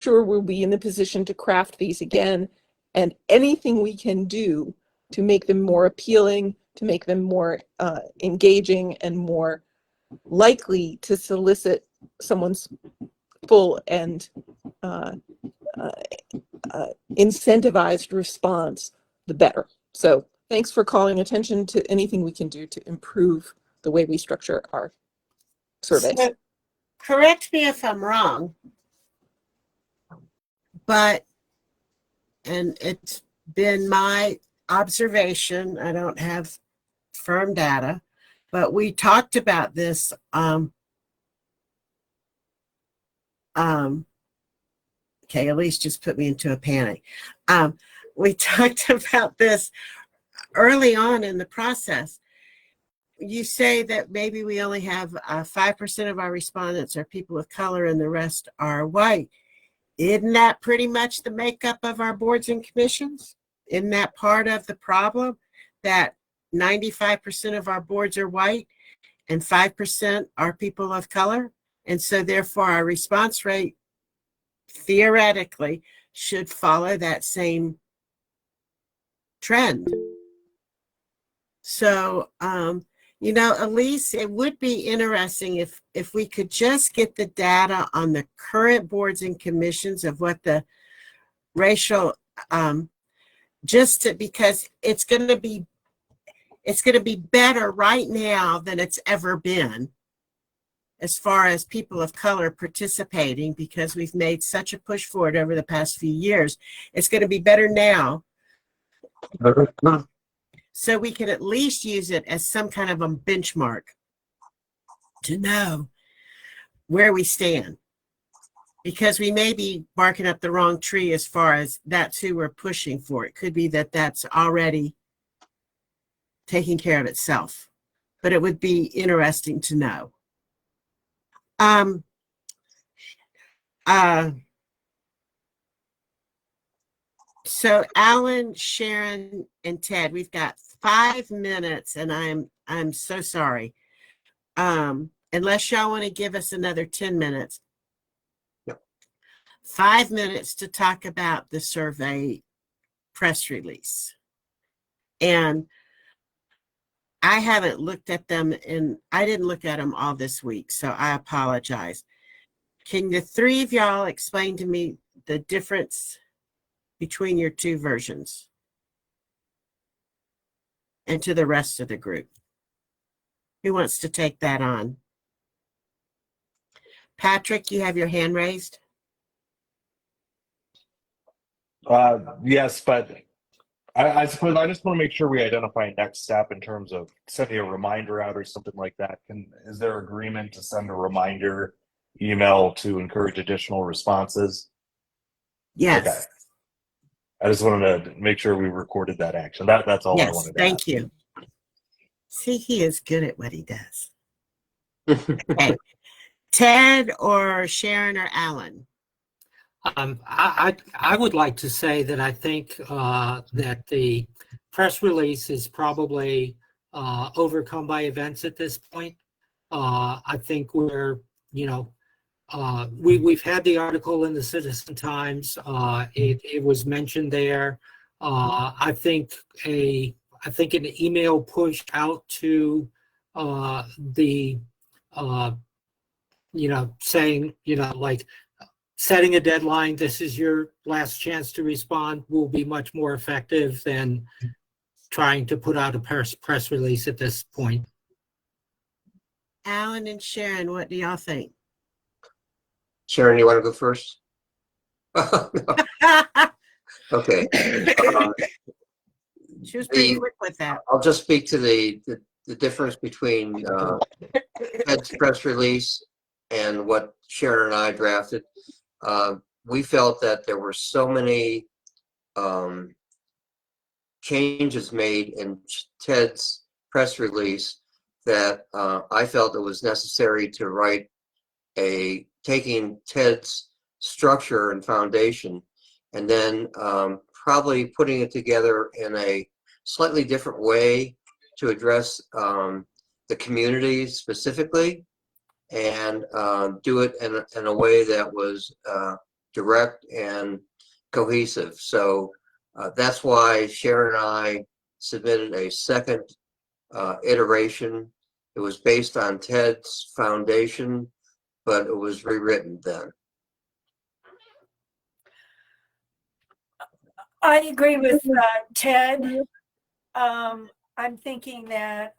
sure we'll be in the position to craft these again, and anything we can do to make them more appealing, to make them more engaging and more likely to solicit someone's full and incentivized response, the better. So thanks for calling attention to anything we can do to improve the way we structure our surveys. So, correct me if I'm wrong, but, and it's been my observation, I don't have firm data, but we talked about this okay, Elise just put me into a panic. We talked about this early on in the process. You say that maybe we only have 5% of our respondents are people of color and the rest are white. Isn't that pretty much the makeup of our boards and commissions? Isn't that part of the problem, that 95% of our boards are white and 5% are people of color? And so therefore our response rate theoretically should follow that same trend. So, you know, Elise, it would be interesting if we could just get the data on the current boards and commissions of what the racial, because it's going to be better right now than it's ever been as far as people of color participating, because we've made such a push for it over the past few years. It's going to be better now. So we can at least use it as some kind of a benchmark to know where we stand, because we may be barking up the wrong tree as far as that's who we're pushing for. It could be that that's already taking care of itself, but it would be interesting to know. So Alan, Sharon, and Ted, we've got 5 minutes, and I'm so sorry. Unless y'all want to give us another 10 minutes. Yep. 5 minutes to talk about the survey press release. And I haven't looked at them, and I didn't look at them all this week, so I apologize. Can the three of y'all explain to me the difference between your two versions and to the rest of the group? Who wants to take that on? Patrick, you have your hand raised. Yes, but I suppose I just want to make sure we identify a next step in terms of sending a reminder out or something like that. Is there agreement to send a reminder email to encourage additional responses? Yes. Okay. I just wanted to make sure we recorded that action. That's all I wanted to thank ask. you. See, he is good at what he does. Okay. Ted or Sharon or Alan? I would like to say that I think that the press release is probably overcome by events at this point. I think we're, we've had the article in the Citizen Times. It was mentioned there. I think an email push out to the saying, like, setting a deadline, this is your last chance to respond, will be much more effective than trying to put out a press release at this point. Alan and Sharon, what do y'all think? Sharon, you want to go first? Okay. She was pretty quick with that. I'll just speak to the difference between Ed's press release and what Sharon and I drafted. We felt that there were so many changes made in Ted's press release that I felt it was necessary to write taking Ted's structure and foundation and then probably putting it together in a slightly different way to address the community specifically, and do it in a way that was direct and cohesive. So that's why Sharon and I submitted a second iteration. It was based on Ted's foundation, but it was rewritten then. I agree with Ted. I'm thinking that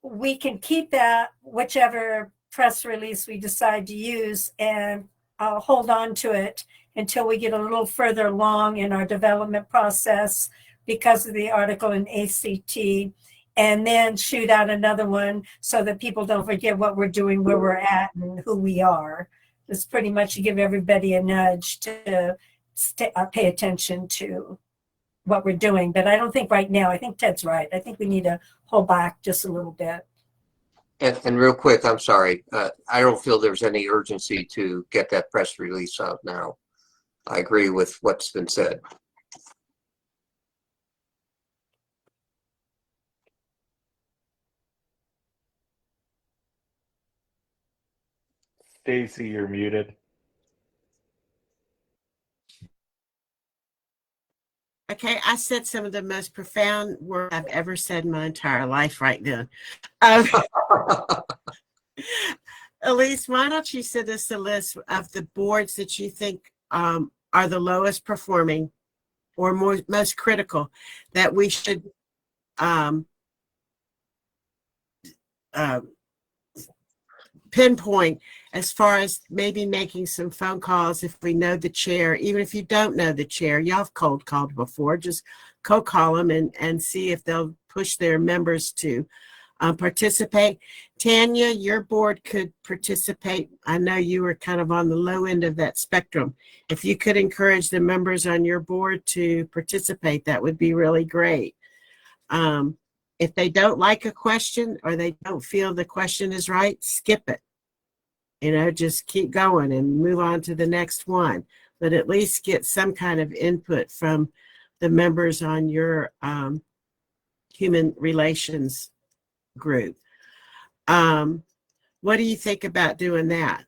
we can keep that, whichever press release we decide to use, and hold on to it until we get a little further along in our development process because of the article in ACT, and then shoot out another one so that people don't forget what we're doing, where we're at, and who we are. It's pretty much to give everybody a nudge to pay attention to what we're doing. But I don't think right now, I think Ted's right. I think we need to hold back just a little bit. And real quick, I'm sorry, I don't feel there's any urgency to get that press release out now. I agree with what's been said. Stacy, you're muted. Okay, I said some of the most profound words I've ever said in my entire life right then. Elise, why don't you send us a list of the boards that you think are the lowest performing or most critical that we should pinpoint, as far as maybe making some phone calls if we know the chair. Even if you don't know the chair, y'all have cold called before, just cold call them and see if they'll push their members to participate. Tanya, your board could participate. I know you were kind of on the low end of that spectrum. If you could encourage the members on your board to participate, that would be really great. If they don't like a question or they don't feel the question is right, skip it. Just keep going and move on to the next one. But at least get some kind of input from the members on your human relations group. What do you think about doing that?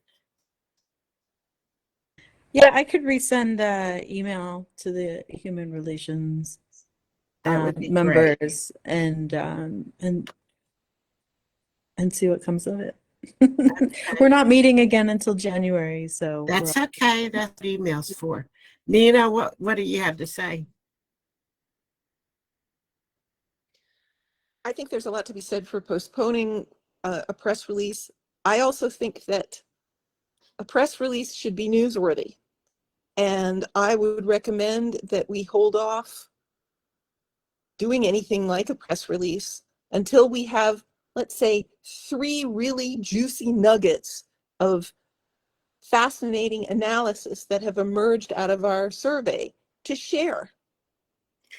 Yeah, I could resend the email to the human relations That would be members and see what comes of it. We're not meeting again until January, so That's okay. That's what email's for. Nina, what do you have to say? I think there's a lot to be said for postponing a press release. I also think that a press release should be newsworthy. And I would recommend that we hold off doing anything like a press release until we have, let's say, 3 really juicy nuggets of fascinating analysis that have emerged out of our survey to share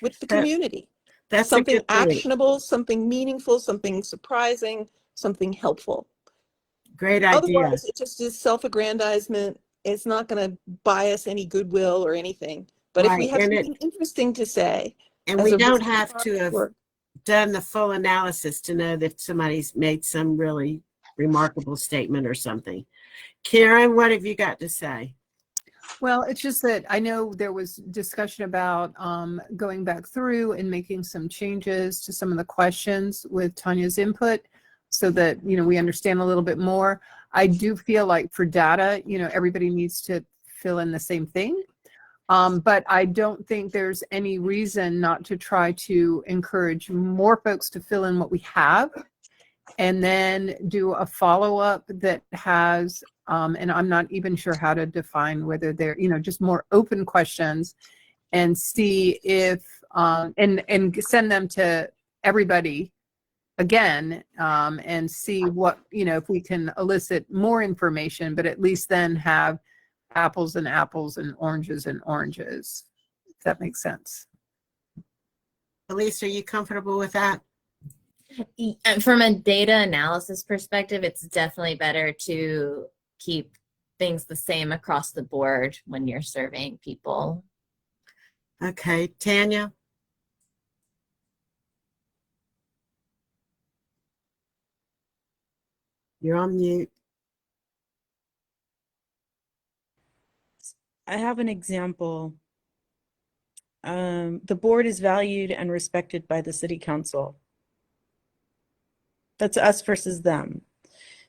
with the community. That's something a good point. actionable, something meaningful, something surprising, something helpful. Great idea. Otherwise, it just is self-aggrandizement. It's not going to buy us any goodwill or anything. But if we have something interesting to say, and we don't have to have done the full analysis to know that somebody's made some really remarkable statement or something. Karen, what have you got to say? Well, it's just that I know there was discussion about going back through and making some changes to some of the questions with Tanya's input so that, we understand a little bit more. I do feel like for data, everybody needs to fill in the same thing. But I don't think there's any reason not to try to encourage more folks to fill in what we have and then do a follow-up that has, and I'm not even sure how to define whether they're, just more open questions and see if, and send them to everybody again, and see what, if we can elicit more information, but at least then have apples and apples and oranges and oranges, if that makes sense. Elise, are you comfortable with that? From a data analysis perspective, it's definitely better to keep things the same across the board when you're surveying people. Okay, Tanya? You're on mute. I have an example. The board is valued and respected by the city council. That's us versus them.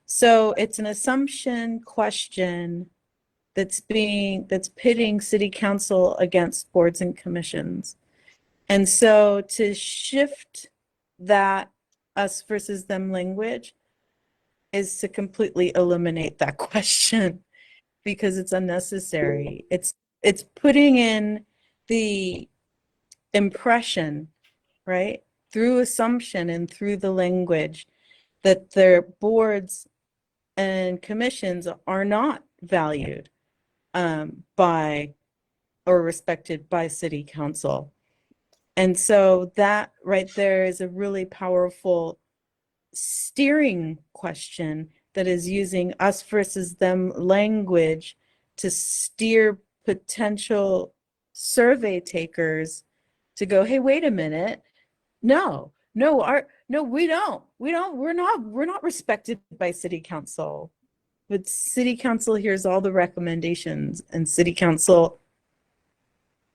So it's an assumption question that's pitting city council against boards and commissions. And so to shift that us versus them language is to completely eliminate that question because it's unnecessary. It's putting in the impression, right, through assumption and through the language that their boards and commissions are not valued by or respected by city council. And so that right there is a really powerful steering question that is using us versus them language to steer potential survey takers to go, hey, wait a minute. No, we're not respected by city council. But city council hears all the recommendations, and city council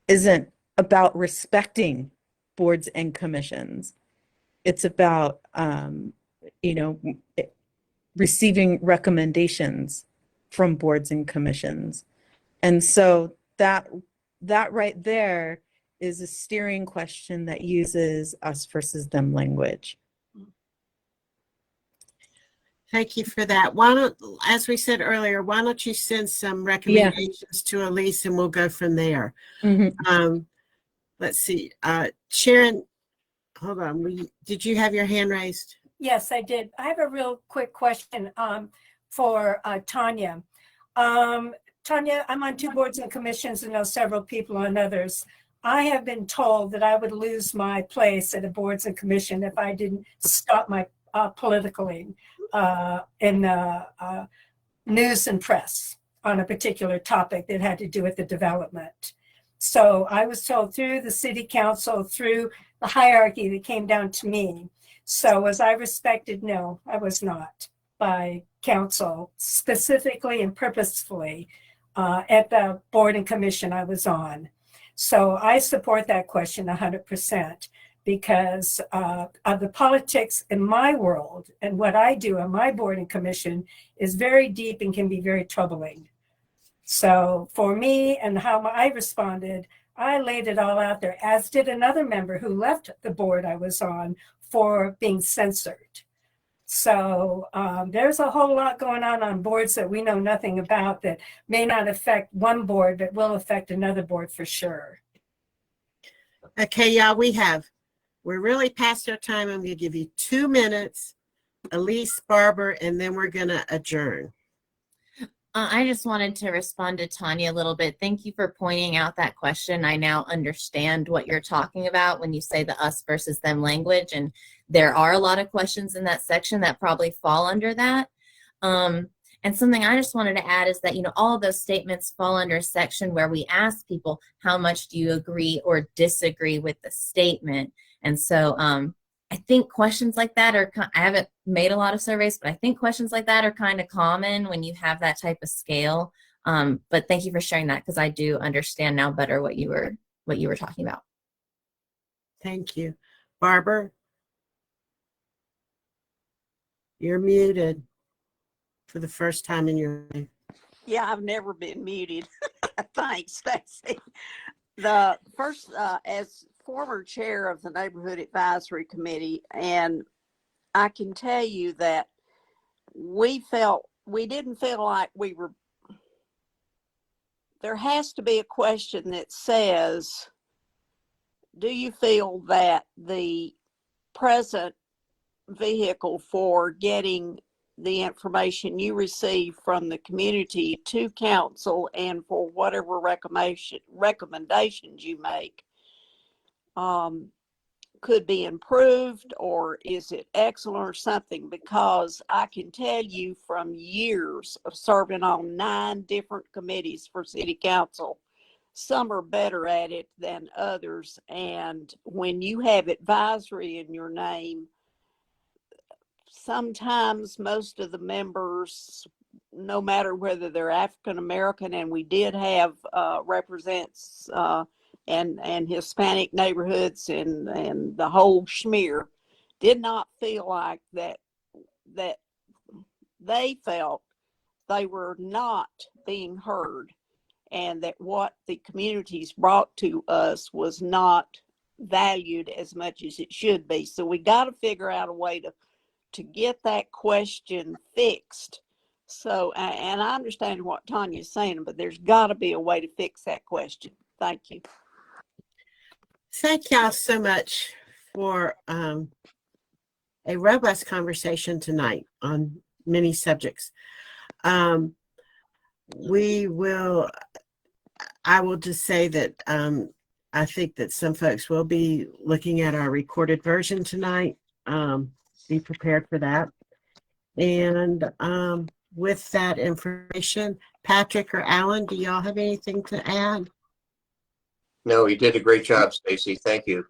isn't about respecting boards and commissions. It's about, receiving recommendations from boards and commissions. And so that right there is a steering question that uses us versus them language. Thank you for that. Why don't, as we said earlier, why don't you send some recommendations to Elise and we'll go from there. Mm-hmm. Let's see. Sharon, hold on. Did you have your hand raised? Yes, I did. I have a real quick question for Tanya. Tanya, I'm on 2 boards and commissions and know several people on others. I have been told that I would lose my place at a boards and commission if I didn't stop my politically in news and press on a particular topic that had to do with the development. So I was told through the city council, through the hierarchy that came down to me. So was I respected? No, I was not by council, specifically and purposefully at the board and commission I was on. So I support that question 100% because of the politics in my world and what I do on my board and commission is very deep and can be very troubling. So for me and how I responded, I laid it all out there, as did another member who left the board I was on for being censored. So there's a whole lot going on boards that we know nothing about that may not affect one board, but will affect another board for sure. Okay, y'all, we're really past our time. I'm going to give you 2 minutes, Elise, Barbara, and then we're going to adjourn. I just wanted to respond to Tanya a little bit. Thank you for pointing out that question. I now understand what you're talking about when you say the us versus them language. And there are a lot of questions in that section that probably fall under that. And something I just wanted to add is that, all of those statements fall under a section where we ask people, how much do you agree or disagree with the statement? And so I think questions like that I haven't made a lot of surveys, but I think questions like that are kind of common when you have that type of scale. But thank you for sharing that because I do understand now better what you were talking about. Thank you. Barbara, you're muted for the first time in your life. Yeah, I've never been muted. Thanks, Stacy. The first, as former chair of the Neighborhood Advisory Committee, and I can tell you that we didn't feel like we were, there has to be a question that says, do you feel that the present vehicle for getting the information you receive from the community to council and for whatever recommendations you make could be improved, or is it excellent or something? Because I can tell you from years of serving on 9 different committees for city council, some are better at it than others. And when you have advisory in your name, sometimes most of the members no matter whether they're African American, and we did have represents and Hispanic neighborhoods and the whole schmear, did not feel like that they felt they were not being heard, and that what the communities brought to us was not valued as much as it should be. So we got to figure out a way to get that question fixed. So, and I understand what Tanya's saying, but there's got to be a way to fix that question. Thank you. Thank y'all so much for a robust conversation tonight on many subjects. I will just say that I think that some folks will be looking at our recorded version tonight. Be prepared for that. And with that information, Patrick or Alan, do y'all have anything to add? No, you did a great job, Stacy. Thank you.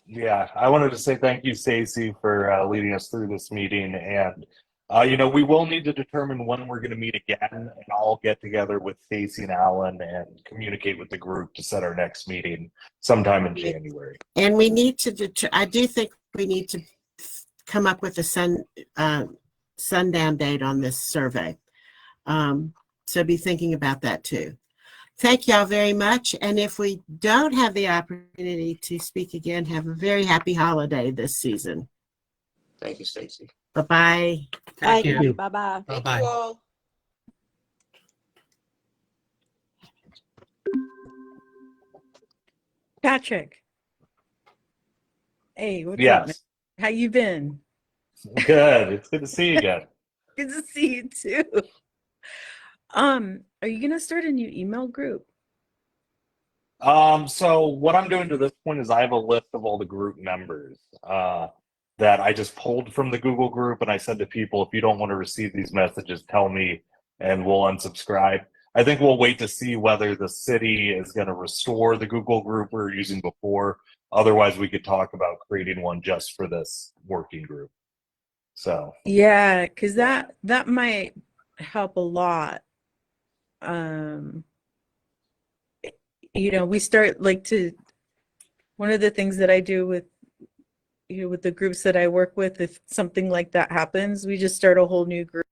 Yeah, I wanted to say thank you, Stacy, for leading us through this meeting. And, we will need to determine when we're going to meet again, and I'll get together with Stacy and Alan and communicate with the group to set our next meeting sometime in January. And we need to, I do think we need to come up with a sundown date on this survey. So be thinking about that too. Thank y'all very much. And if we don't have the opportunity to speak again, have a very happy holiday this season. Thank you, Stacy. Bye-bye. Thank you. you. Bye-bye. Thank Bye-bye. you all. Patrick. Hey, what's up, man? Yes, How you been? good. It's good to see you again. Good to see you too. Are you gonna start a new email group? So what I'm doing to this point is I have a list of all the group members that I just pulled from the Google group, and I said to people, if you don't want to receive these messages, tell me and we'll unsubscribe. I think we'll wait to see whether the city is going to restore the Google group we were using before. Otherwise, we could talk about creating one just for this working group. So Yeah, because that might help a lot. We start one of the things that I do with with the groups that I work with, if something like that happens, we just start a whole new group